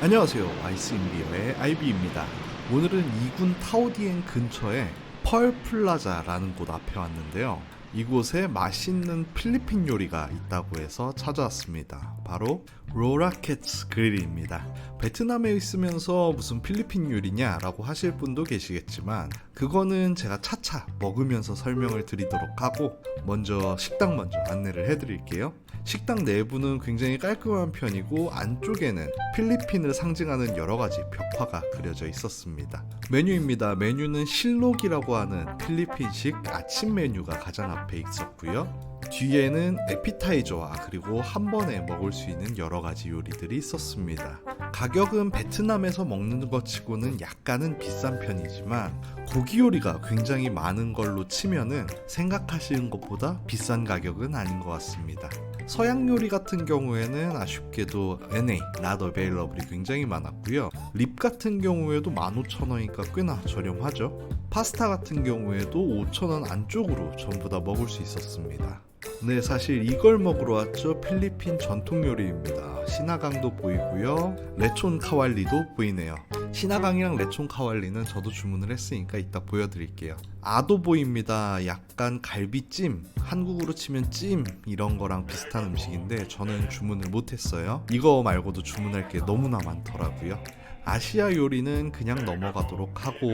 안녕하세요. 아이스인디어의 아이비입니다. 오늘은 이군 타오디엔 근처에 펄플라자라는 곳 앞에 왔는데요. 이곳에 맛있는 필리핀 요리가 있다고 해서 찾아왔습니다. 바로 로라켓츠 그릴입니다. 베트남에 있으면서 무슨 필리핀 요리냐 라고 하실 분도 계시겠지만 그거는 제가 차차 먹으면서 설명을 드리도록 하고 먼저 식당 먼저 안내를 해드릴게요. 식당 내부는 굉장히 깔끔한 편이고 안쪽에는 필리핀을 상징하는 여러가지 벽화가 그려져 있었습니다. 메뉴입니다. 메뉴는 실록이라고 하는 필리핀식 아침 메뉴가 가장 앞에 있었고요. 뒤에는 에피타이저와 그리고 한 번에 먹을 수 있는 여러가지 요리들이 있었습니다. 가격은 베트남에서 먹는 것 치고는 약간은 비싼 편이지만 고기 요리가 굉장히 많은 걸로 치면은 생각하시는 것보다 비싼 가격은 아닌 것 같습니다. 서양 요리 같은 경우에는 아쉽게도 NA, Not Available이 굉장히 많았고요. 립 같은 경우에도 15,000원이니까 꽤나 저렴하죠. 파스타 같은 경우에도 5,000원 안쪽으로 전부 다 먹을 수 있었습니다. 네, 사실 이걸 먹으러 왔죠. 필리핀 전통 요리입니다. 시나강도 보이고요. 레촌 카왈리도 보이네요. 시나강이랑 레촌 카왈리는 저도 주문을 했으니까 이따 보여드릴게요. 아도보입니다. 약간 갈비찜, 한국으로 치면 찜 이런 거랑 비슷한 음식인데 저는 주문을 못했어요. 이거 말고도 주문할 게 너무나 많더라고요. 아시아 요리는 그냥 넘어가도록 하고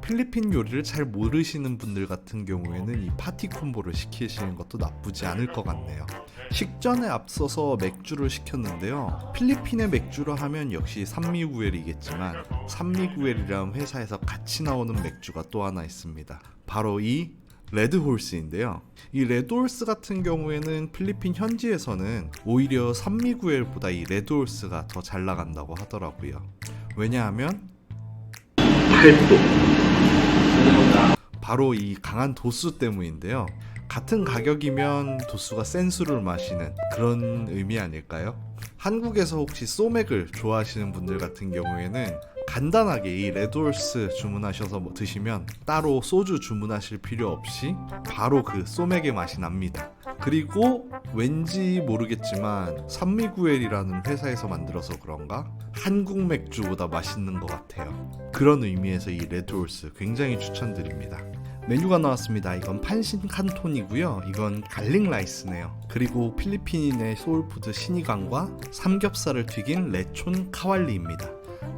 필리핀 요리를 잘 모르시는 분들 같은 경우에는 이 파티 콤보를 시키시는 것도 나쁘지 않을 것 같네요. 식전에 앞서서 맥주를 시켰는데요. 필리핀의 맥주로 하면 역시 산미구엘이겠지만 산미구엘이라는 회사에서 같이 나오는 맥주가 또 하나 있습니다. 바로 이 레드홀스인데요. 이 레드홀스 같은 경우에는 필리핀 현지에서는 오히려 산미구엘보다 이 레드홀스가 더 잘 나간다고 하더라고요. 왜냐하면 8도 바로 이 강한 도수 때문인데요. 같은 가격이면 도수가 센 술을 마시는 그런 의미 아닐까요? 한국에서 혹시 소맥을 좋아하시는 분들 같은 경우에는 간단하게 이 레드홀스 주문하셔서 드시면 따로 소주 주문하실 필요 없이 바로 그 소맥의 맛이 납니다. 그리고 왠지 모르겠지만 산미구엘이라는 회사에서 만들어서 그런가 한국 맥주보다 맛있는 것 같아요. 그런 의미에서 이 레드홀스 굉장히 추천드립니다. 메뉴가 나왔습니다. 이건 판신 칸톤이고요. 이건 갈릭 라이스네요. 그리고 필리핀의 소울푸드 시니강과 삼겹살을 튀긴 레촌 카왈리입니다.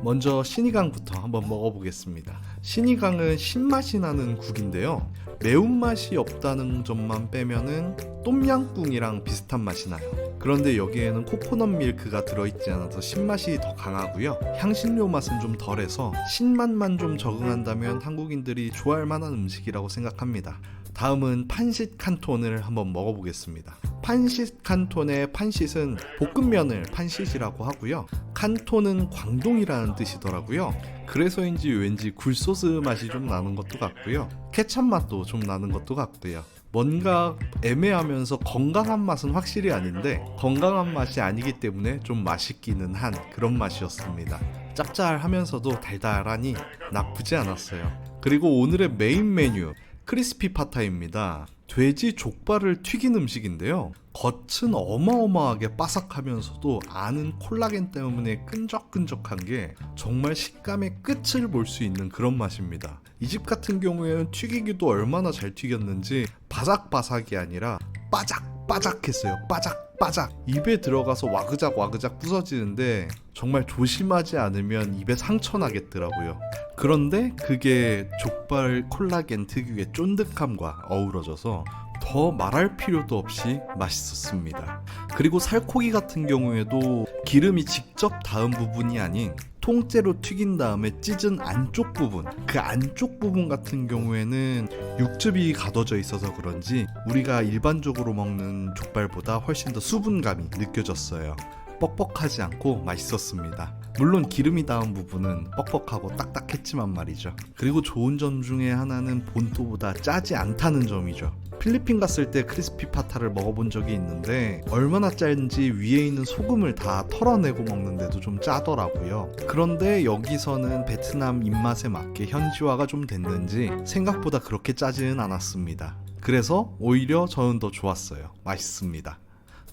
먼저 시니강부터 한번 먹어보겠습니다. 시니강은 신맛이 나는 국인데요. 매운맛이 없다는 점만 빼면은 똠양꿍이랑 비슷한 맛이 나요. 그런데 여기에는 코코넛 밀크가 들어있지 않아서 신맛이 더 강하고요. 향신료 맛은 좀 덜해서 신맛만 좀 적응한다면 한국인들이 좋아할 만한 음식이라고 생각합니다. 다음은 판sit 칸톤을 한번 먹어보겠습니다. 판sit 칸톤의 판싯은 볶음면을 판싯이라고 하고요. 칸톤은 광동이라는 뜻이더라고요. 그래서인지 왠지 굴소스 맛이 좀 나는 것도 같고요. 케찹 맛도 좀 나는 것도 같고요. 뭔가 애매하면서 건강한 맛은 확실히 아닌데 건강한 맛이 아니기 때문에 좀 맛있기는 한 그런 맛이었습니다. 짭짤하면서도 달달하니 나쁘지 않았어요. 그리고 오늘의 메인 메뉴 크리스피 파타입니다. 돼지 족발을 튀긴 음식인데요. 겉은 어마어마하게 바삭하면서도 안은 콜라겐 때문에 끈적끈적한 게 정말 식감의 끝을 볼 수 있는 그런 맛입니다. 이 집 같은 경우에는 튀기기도 얼마나 잘 튀겼는지 바삭바삭이 아니라 바삭바삭했어요. 바삭바삭. 입에 들어가서 와그작 부서지는데 정말 조심하지 않으면 입에 상처 나겠더라고요. 그런데 그게 족발 콜라겐 특유의 쫀득함과 어우러져서 더 말할 필요도 없이 맛있었습니다. 그리고 살코기 같은 경우에도 기름이 직접 닿은 부분이 아닌 통째로 튀긴 다음에 찢은 안쪽 부분, 그 안쪽 부분 같은 경우에는 육즙이 가둬져 있어서 그런지 우리가 일반적으로 먹는 족발보다 훨씬 더 수분감이 느껴졌어요. 뻑뻑하지 않고 맛있었습니다. 물론 기름이 닿은 부분은 뻑뻑하고 딱딱했지만 말이죠. 그리고 좋은 점 중에 하나는 본토보다 짜지 않다는 점이죠. 필리핀 갔을 때 크리스피 파타를 먹어본 적이 있는데 얼마나 짠지 위에 있는 소금을 다 털어내고 먹는데도 좀 짜더라고요. 그런데 여기서는 베트남 입맛에 맞게 현지화가 좀 됐는지 생각보다 그렇게 짜지는 않았습니다. 그래서 오히려 저는 더 좋았어요. 맛있습니다.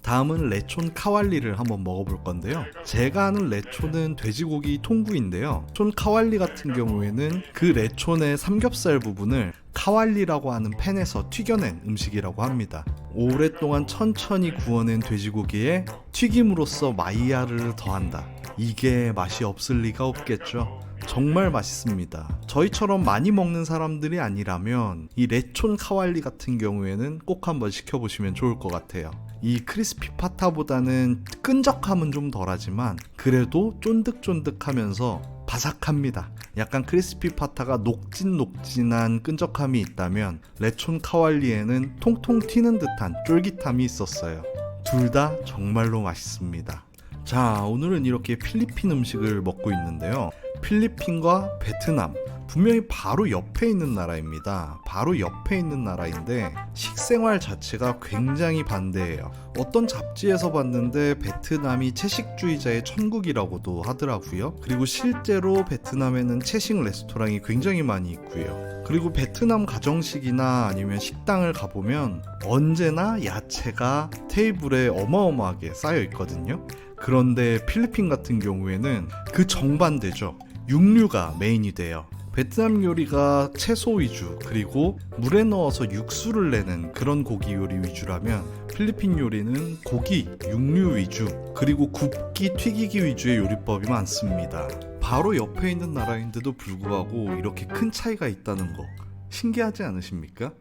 다음은 레촌 카왈리를 한번 먹어볼 건데요. 제가 아는 레촌은 돼지고기 통구인데요. 촌 카왈리 같은 경우에는 그 레촌의 삼겹살 부분을 카왈리라고 하는 팬에서 튀겨낸 음식이라고 합니다. 오랫동안 천천히 구워낸 돼지고기에 튀김으로써 마이야르를 더한다. 이게 맛이 없을 리가 없겠죠. 정말 맛있습니다. 저희처럼 많이 먹는 사람들이 아니라면 이 레촌 카왈리 같은 경우에는 꼭 한번 시켜보시면 좋을 것 같아요. 이 크리스피 파타보다는 끈적함은 좀 덜하지만 그래도 쫀득쫀득하면서 바삭합니다. 약간 크리스피 파타가 녹진녹진한 끈적함이 있다면 레촌 카왈리에는 통통 튀는 듯한 쫄깃함이 있었어요. 둘 다 정말로 맛있습니다. 자, 오늘은 이렇게 필리핀 음식을 먹고 있는데요. 필리핀과 베트남, 분명히 바로 옆에 있는 나라입니다. 바로 옆에 있는 나라인데 식생활 자체가 굉장히 반대예요. 어떤 잡지에서 봤는데 베트남이 채식주의자의 천국이라고도 하더라고요. 그리고 실제로 베트남에는 채식 레스토랑이 굉장히 많이 있고요. 그리고 베트남 가정식이나 아니면 식당을 가보면 언제나 야채가 테이블에 어마어마하게 쌓여 있거든요. 그런데 필리핀 같은 경우에는 그 정반대죠. 육류가 메인이 돼요. 베트남 요리가 채소 위주, 그리고 물에 넣어서 육수를 내는 그런 고기 요리 위주라면 필리핀 요리는 고기, 육류 위주, 그리고 굽기, 튀기기 위주의 요리법이 많습니다. 바로 옆에 있는 나라인데도 불구하고 이렇게 큰 차이가 있다는 거 신기하지 않으십니까?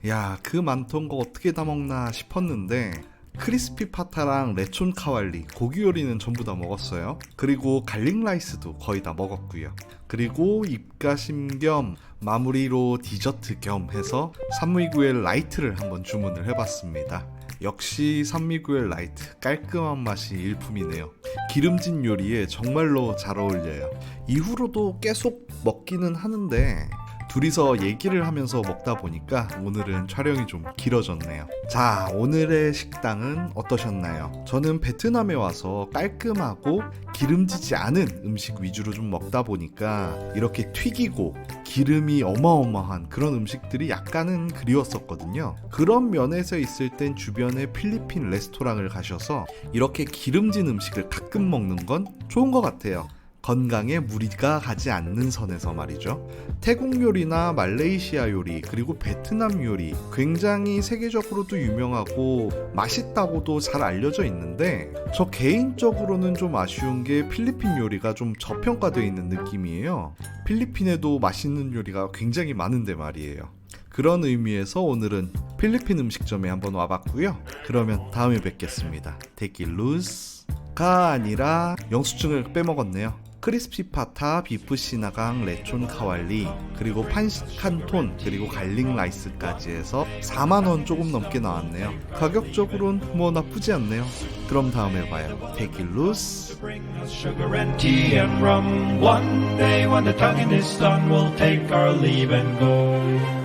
야, 그 많던 거 어떻게 다 먹나 싶었는데 크리스피 파타랑 레촌 카왈리, 고기 요리는 전부 다 먹었어요. 그리고 갈릭 라이스도 거의 다 먹었고요. 그리고 입가심 겸 마무리로 디저트 겸 해서 산미구엘 라이트를 한번 주문을 해봤습니다. 역시 산미구엘 라이트, 깔끔한 맛이 일품이네요. 기름진 요리에 정말로 잘 어울려요. 이후로도 계속 먹기는 하는데 둘이서 얘기를 하면서 먹다 보니까 오늘은 촬영이 좀 길어졌네요. 자, 오늘의 식당은 어떠셨나요? 저는 베트남에 와서 깔끔하고 기름지지 않은 음식 위주로 좀 먹다 보니까 이렇게 튀기고 기름이 어마어마한 그런 음식들이 약간은 그리웠었거든요. 그런 면에서 있을 땐 주변에 필리핀 레스토랑을 가셔서 이렇게 기름진 음식을 가끔 먹는 건 좋은 것 같아요. 건강에 무리가 가지 않는 선에서 말이죠. 태국 요리나 말레이시아 요리, 그리고 베트남 요리 굉장히 세계적으로도 유명하고 맛있다고도 잘 알려져 있는데 저 개인적으로는 좀 아쉬운 게 필리핀 요리가 좀 저평가되어 있는 느낌이에요. 필리핀에도 맛있는 요리가 굉장히 많은데 말이에요. 그런 의미에서 오늘은 필리핀 음식점에 한번 와봤고요. 그러면 다음에 뵙겠습니다. 데킬루스가 아니라 영수증을 빼먹었네요. 크리스피 파타, 비프 시나강, 레촌 카왈리, 그리고 판식 칸톤, 그리고 갈릭 라이스까지 해서 4만원 조금 넘게 나왔네요. 가격적으로는 뭐 나쁘지 않네요. 그럼 다음에 봐요. 데킬루스. Sugar and tea and rum. One day when the tonguing is done, we'll take our leave and go.